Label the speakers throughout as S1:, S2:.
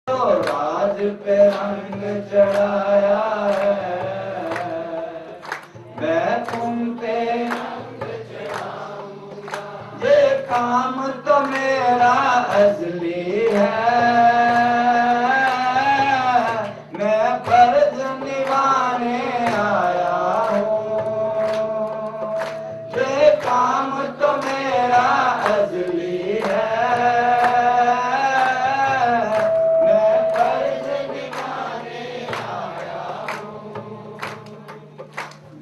S1: राज पे रंग चढ़ाया है, मैं तुम पे रंग चढ़ाऊंगा। ये काम तो मेरा असली है, मैं फर्ज निभाने आया हूँ। ये काम तो मेरा असली है,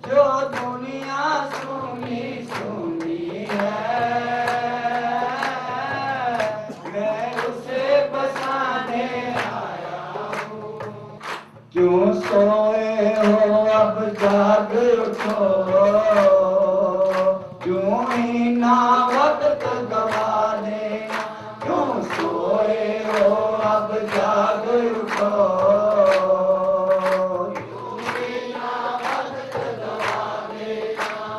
S1: जो दुनिया सुनी सुनी है, मैं उसे बसाने आया हूँ। क्यों सोए हो अब जाग उठो, क्यों ही ना वक्त गवा देना। क्यों सोए हो अब जाग उठो,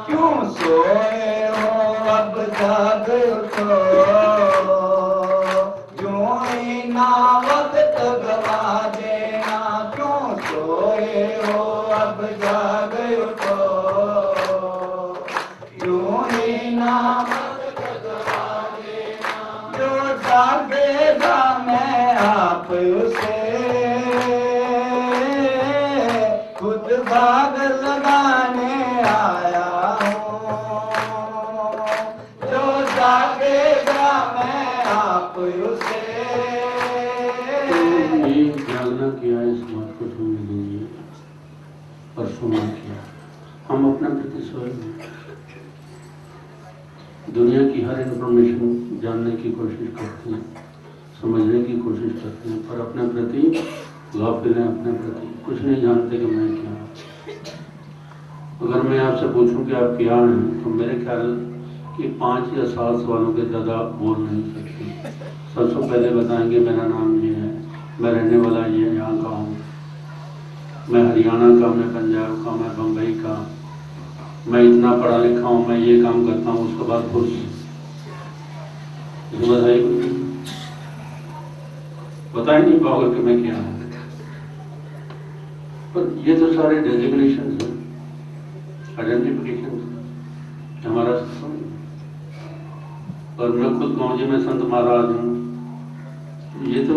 S1: क्यों सोए हो अब जाग उठो, क्यों ही ना वक्त गवा देना। क्यों सोए हो अब जाग उठो, क्यों ही ना वक्त गवा देना। जो जागेगा मैं आप उसे खुद भाग लगाने आया हूँ। जो जागेगा मैं आप उसे।
S2: ये जागना किया, इस बात को समझ लीजिए, परसों में किया। हम अपने प्रति स्वयं दुनिया की हर इंफॉर्मेशन जानने की कोशिश करते हैं, समझने की कोशिश करते हैं, पर अपने प्रति गाफिल हैं, अपने प्रति कुछ नहीं जानते कि मैं क्या हूँ। अगर मैं आपसे पूछूं कि आप क्या हैं, तो मेरे ख्याल कि 5 या 7 सवालों के ज़्यादा बोल नहीं सकते। सबसे पहले बताएंगे मेरा नाम ये है, मैं रहने वाला ये यहाँ का हूँ, मैं हरियाणा का, मैं पंजाब का, मैं बम्बई का, मैं इतना पढ़ा लिखा हूँ, मैं ये काम करता हूँ। उसके बाद खुश बता ही नहीं पाओगे कि मैं क्या हूँ। पर ये तो सारे डेजिग्नेशन हैं, आइडेंटिफिकेशन हमारा सिस्टम। और मैं खुद कहूँ जी मैं संत महाराज हूँ, ये तो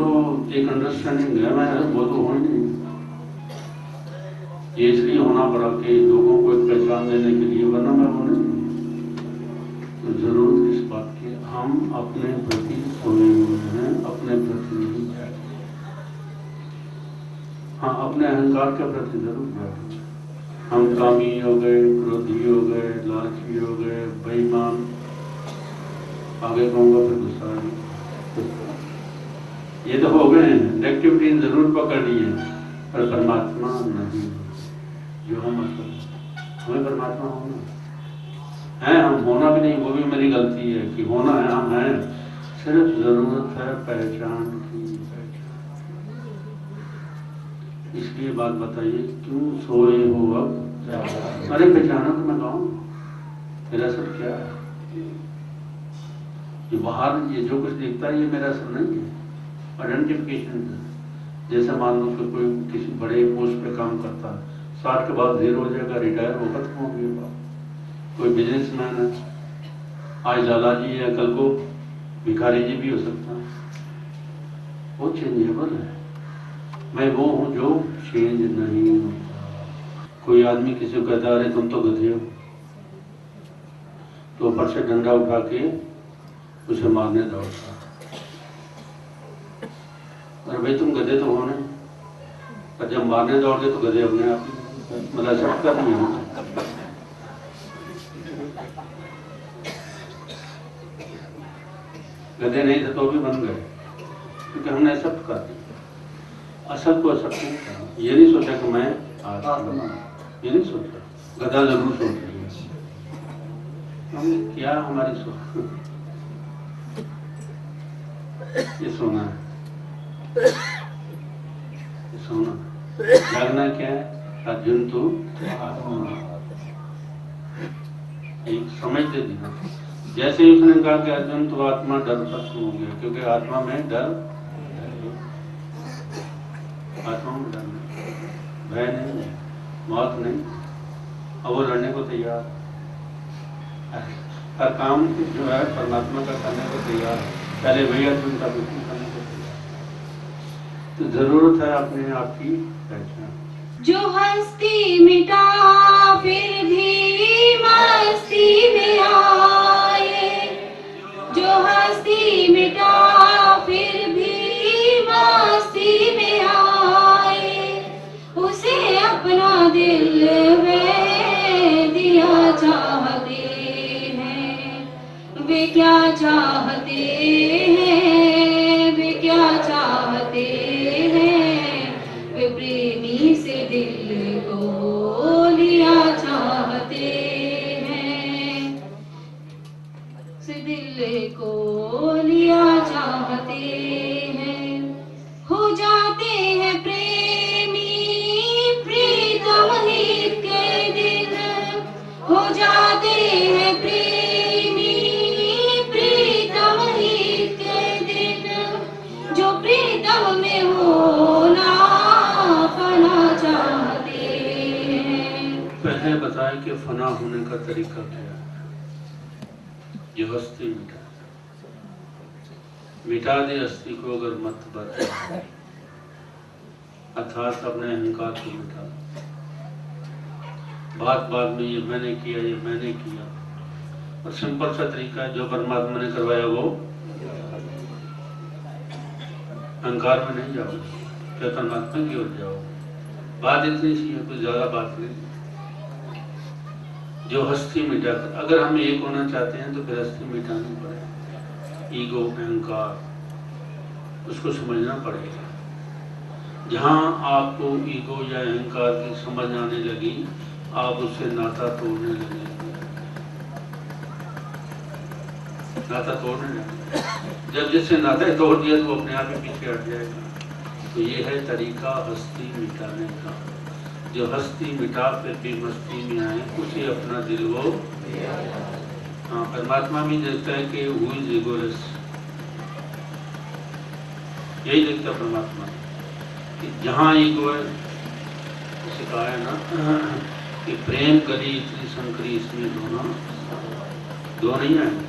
S2: एक अंडरस्टैंडिंग है, मैं वो तो हो ही नहीं। ये इसलिए होना पड़ा कि लोगों को एक पहचान देने के लिए, वरना मैं वो नहीं। तो जरूरत इस बात की हम अपने प्रति सोए हुए हैं, अपने प्रति नहीं जागे। हाँ, अपने अहंकार के प्रति जरूर जागे। हम कामी हो गए, क्रोधी हो गए, लालची हो गए, बेईमान, आगे कहूँगा फिर गुस्सा आ गया, ये तो हो गए हैं। नेगेटिविटी जरूर पकड़ ली है, पर परमात्मा नहीं जो हम हमें परमात्मा होना है। हम होना भी नहीं, वो भी मेरी गलती है कि होना है, हम हैं। सिर्फ जरूरत है पहचान की। इसलिए बात बताइए, क्यों सोए हो अब? अरे पहचानो कि मैं कहूँ मेरा सब क्या है। ये बाहर ये जो कुछ दिखता है ये मेरा सब नहीं है। आइडेंटिफिकेशन जैसे मान लो कि कोई किसी बड़े पोस्ट पे काम करता है, 60 के बाद 0 हो जाएगा, रिटायर हो, खत्म हो गया। कोई बिजनेसमैन है, आज लाला जी है, कल को भिखारी जी भी हो सकता है। वो चेंजेबल है। मैं वो हूँ जो चेंज नहीं होता। कोई आदमी किसी को कहता है अरे तुम तो गधे हो, तो ऊपर से डंडा उठा के उसे मारने दौड़ता। अरे भाई तुम गधे तो हो ना, पर जब मारने दौड़ते तो गधे अपने आप मतलब सब कर नहीं होता। गधे नहीं थे तो भी बन गए, क्योंकि हमने एक्सेप्ट कर दिया। असल को एक्सेप्ट नहीं करना, ये नहीं सोचा कि मैं आत्मा, ये नहीं सोचा। गधा जरूर सोच रही है, हम क्या हमारी सोच ये सोना है, ये सोना। जागना क्या है? अर्जुन तो एक समझते दिया। जैसे ही उसने कहा कि अर्जुन तो आत्मा डर खत्म हो गया, क्योंकि आत्मा में डर आत्माओं में डर नहीं, भय नहीं, मौत नहीं, और वो लड़ने को तैयार, हर काम जो है परमात्मा का करने को तैयार, पहले वही अर्जुन का बिल्कुल करने को तैयार। तो जरूरत है अपने आप की पहचान।
S3: जो हस्ती मिटा फिर भी मस्ती में आए, जो हस्ती मिटा फिर भी मस्ती में आए, उसे अपना दिल में दिया चाहते हैं। वे क्या चाहते हैं, वे क्या चाहते हैं, वे प्रेमी से दिल को लिया चाहते हैं, से दिल को लिया चाहते हैं। हो जाते हैं प्रेमी प्रीतम हित के दिन, हो जाते हैं प्रेमी प्रीतम हित के दिन, जो प्रीतम में होना फना चाहते हैं।
S2: पहले बताया कि फना होने का तरीका क्या है। ये हस्ती मिटा दे हस्ती को अगर मत बता, अर्थात अपने अहंकार को मिटा। बात बात में ये मैंने किया, ये मैंने किया, और सिंपल सा तरीका है, जो परमात्मा ने करवाया वो अहंकार में नहीं जाओ, क्या परमात्मा की ओर जाओ। बात इतनी सी है, कुछ ज्यादा बात नहीं। जो हस्ती मिटाकर, अगर हम एक होना चाहते हैं तो फिर हस्ती मिटानी पड़ेगी। ईगो, अहंकार, उसको समझना पड़ेगा। जहां आपको ईगो या अहंकार की समझ आने लगी, आप उससे नाता तोड़ने लगे, नाता तोड़ने लगे। जब जिससे नाता तोड़ दिया तो वो अपने आप ही पीछे हट जाएगा। तो ये है तरीका हस्ती मिटाने का। जो हस्ती मिटा फिर भी मस्ती में आए, उसे अपना दिल वो। हाँ, परमात्मा भी देखता है कि हु इज ईगोलेस, यही देखता परमात्मा कि जहाँ ईगो है, उसे कहा है ना कि प्रेम करी इतनी संकरी, इसमें दो नहीं आएंगे।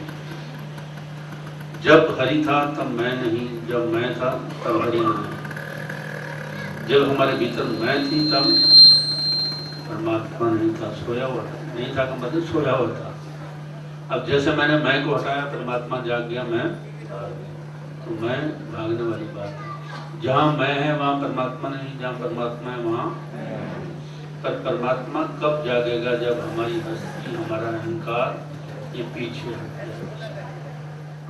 S2: जब हरि था तब मैं नहीं, जब मैं था तब हरि नहीं। जब हमारे भीतर मैं थी तब परमात्मा नहीं था, सोया हुआ था। नहीं था का मतलब सोया हुआ था। अब जैसे मैंने मैं को हटाया, परमात्मा जाग गया, मैं तो मैं भागने वाली बात है। जहाँ मैं है वहाँ परमात्मा नहीं, जहाँ परमात्मा है वहाँ। पर परमात्मा कब जागेगा? जब हमारी हस्ती, हमारा अहंकार ये पीछे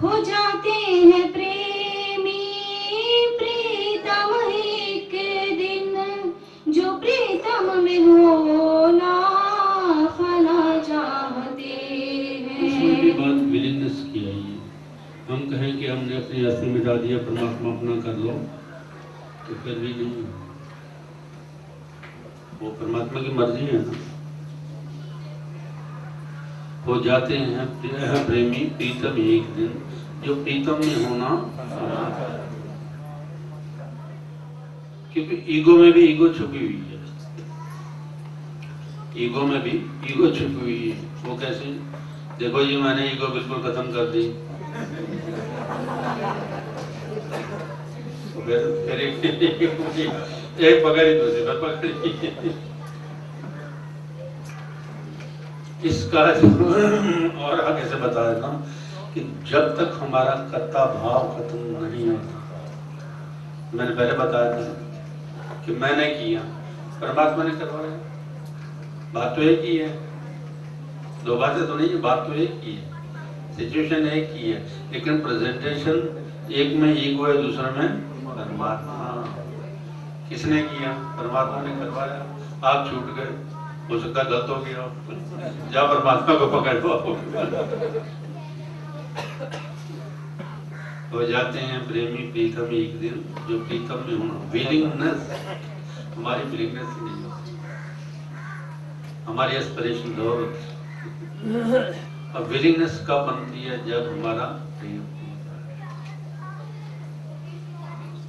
S3: हो जाते हैं प्रेमी प्रीतम एक दिन, जो प्रीतम में होना फना चाहते हैं।
S2: उसमें भी बात विलिंगनेस की आई है। हम कहें कि हमने अपनी हस्ती मिटा दिया, परमात्मा अपना कर लो, तो फिर भी नहीं, वो परमात्मा की मर्जी है ना। हो जाते हैं प्रेमी प्रीतम एक दिन, जो प्रीतम में होना। क्योंकि ईगो में भी ईगो छुपी हुई है, ईगो में भी ईगो छुपी हुई है। वो कैसे? देखो जी, मैंने ईगो बिल्कुल खत्म कर दी, तो फिर एक पकड़ी, दूसरी पर पकड़ी। इसका और आगे से बता देता हूँ कि जब तक हमारा कर्ता भाव खत्म नहीं होता, मैंने पहले बताया था कि मैंने किया, परमात्मा ने करवाया। बात तो एक ही है, दो बातें तो नहीं है, बात तो एक ही है, सिचुएशन एक ही है, लेकिन प्रेजेंटेशन एक में ईगो है, दूसरे में परमात्मा। किसने किया? परमात्मा ने करवाया। आप छूट गए, हो सकता गलत हो गया, जा परमात्मा को पकड़ लो। हो जाते हैं प्रेमी प्रीतम एक दिन, जो प्रीतम में होना। विलिंगनेस, हमारी विलिंगनेस ही नहीं होती, हमारी एस्पिरेशन दो। अब विलिंगनेस कब बनती है? जब हमारा प्रेम होता है।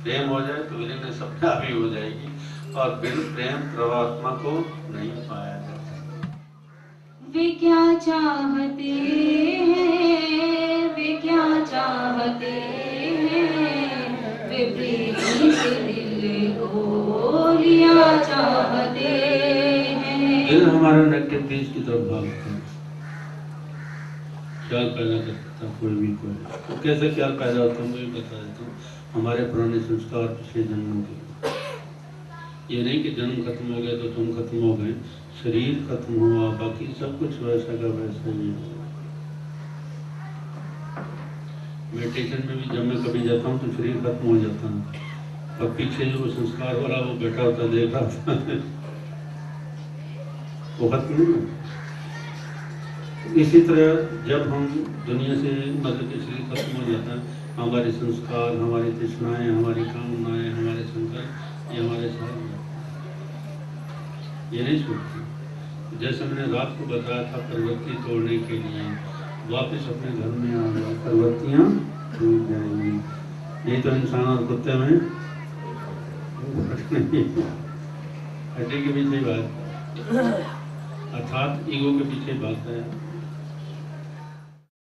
S2: प्रेम हो जाए तो विलीननेस अपने आप ही हो जाएगी, और बिन प्रेम परमात्मा को नहीं पाया जाता।
S3: वे क्या चाहते हैं, वे क्या चाहते हैं, वे प्रीति से दिल को लिया चाहते हैं।
S2: दिल हमारा नेगेटिव की तरफ भागता है, ख्याल पैदा करता है कोई भी कोई। तो कैसे ख्याल पैदा होता है मैं भी बता देता हूँ। हमारे पुराने संस्कार पिछले जन्मों के, ये नहीं कि जन्म खत्म हो गया तो तुम खत्म हो गए, शरीर खत्म हुआ, बाकी सब कुछ वैसा का वैसा ही है। मेडिटेशन में भी जब मैं कभी जाता हूँ तो शरीर खत्म हो जाता है, और पीछे जो संस्कार वाला वो बैठा होता देख रहा था वो खत्म नहीं होता। इसी तरह जब हम दुनिया से मतलब कि शरीर खत्म हो जाता है, हमारे संस्कार, हमारी तृष्णाएं, हमारी कामनाएं, हमारे संकल्प, ये हमारे साथ ये नहीं छूटती। जैसे मैंने रात को बताया था, प्रवृत्ति तोड़ने के लिए वापस अपने घर में आ जाओ, प्रवृत्तियाँ टूट जाएंगी। नहीं तो इंसान और कुत्ते में हड्डी के पीछे भागता है, अर्थात ईगो के पीछे भागता है।